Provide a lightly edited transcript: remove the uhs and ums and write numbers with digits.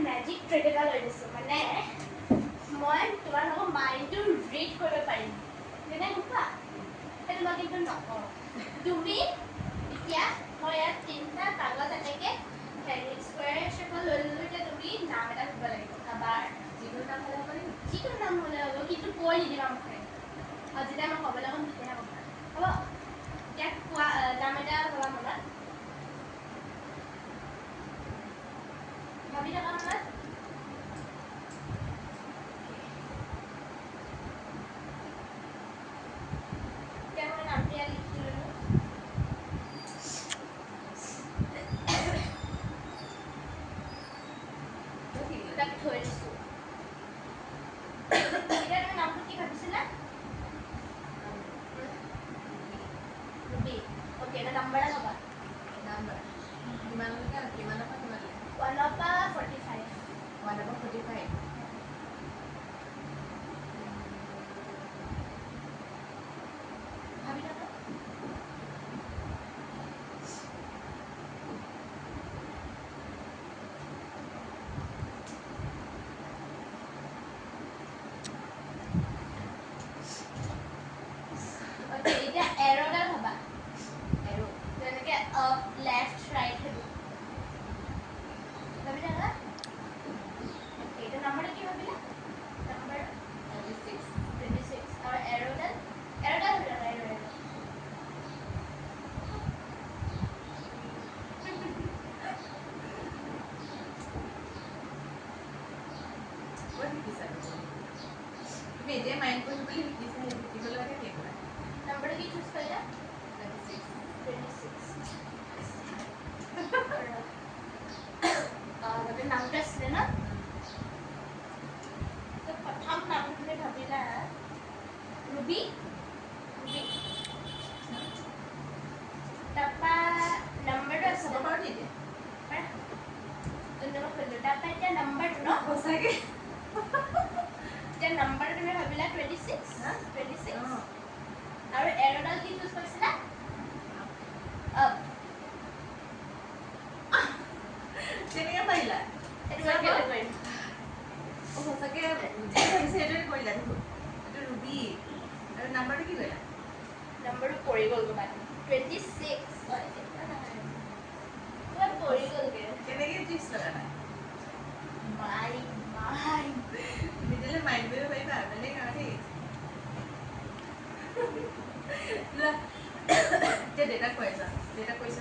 magic trick এটা লৈ দিছোঁ মানে মই তোমালোকৰ মাইণ্ডটো ৰিড কৰিব পাৰিম যেনে কোৱা সেইটো মই কিন্তু নকওঁ তুমি এতিয়া মই ইয়াত তিনিটা কাগজ এনেকৈ হেৰি স্কুৱেৰ শ্বেপত লৈ ল'লোঁ এতিয়া তুমি নাম এটা দিব লাগিব কাবাৰ যিটো নাম হ'লে হ'ব যিটো নাম হ'লে হ'ব কিন্তু কৈ নিদিবা মুখে আৰু যেতিয়া মই ক'বলৈ ক'ম তেতিয়াহে ক'বা হ'ব এতিয়া কোৱা নাম এটা ল'বা মনত ভাবি থকা মনত এতিয়া মই নামটো ইয়াত লিখি ল'লোঁ তাক থৈ দিছোঁ এতিয়া তুমি নামটো কি ভাবিছিলা ৰুবি অ'কে এটা নাম্বাৰ এটা ক'বা নাম্বাৰ কিমানলৈকে কিমানৰ পৰা কিমানলৈকে 1 পৰা 45 1 পৰা 45 ভাবি থাকা অ'কে এতিয়া এৰ'ডাল ভাবা এৰ' যেনেকৈ আপ লেফ্ট ৰাইট সেইটো ভাবি থাকা অ'কে এতিয়া নাম্বাৰটো কি ভাবিলা নাম্বাৰ 26 আৰু এৰ'ডাল ভাবি থাকা এৰ' তুমি এতিয়া মাইণ্ড কৰি বুলি শিকিছা শিকিব লাগে কেইটা নাম্বাৰটো কি চুজ কৰিলা 26 গোটেই নামটো আছিলে ন প্ৰথম নামটো তুমি ভাবিলা ৰুবি তাৰপৰা নাম্বাৰটো আছিলে বাৰু এতিয়া যোনটো মই খুলিলোঁ তাৰপৰা এতিয়া নাম্বাৰটো ন সঁচাকৈ এতিয়া নাম্বাৰটো তুমি ভাবিলা 26 আৰু এৰ'ডাল কি চুজ কৰিছিলা আপ কেনেকৈ পাৰিলা সেইটো মই কেলৈ কৰিম সঁচাকৈ সেইটোৱে কৰিলা দেখোন এইটো ৰুবি আৰু নাম্বাৰটো কি কৰিলা নাম্বাৰটো পৰি গ'ল ক'ৰবাত 26 পৰি গ'লগৈ কেনেকৈ ত্ৰিছ লগালা নিদিলে মাইণ্ড কৰিব পাৰিবা বেলেগ আৰু দেই এতিয়া দেউতাক কৈছা দেউতাক কৈছা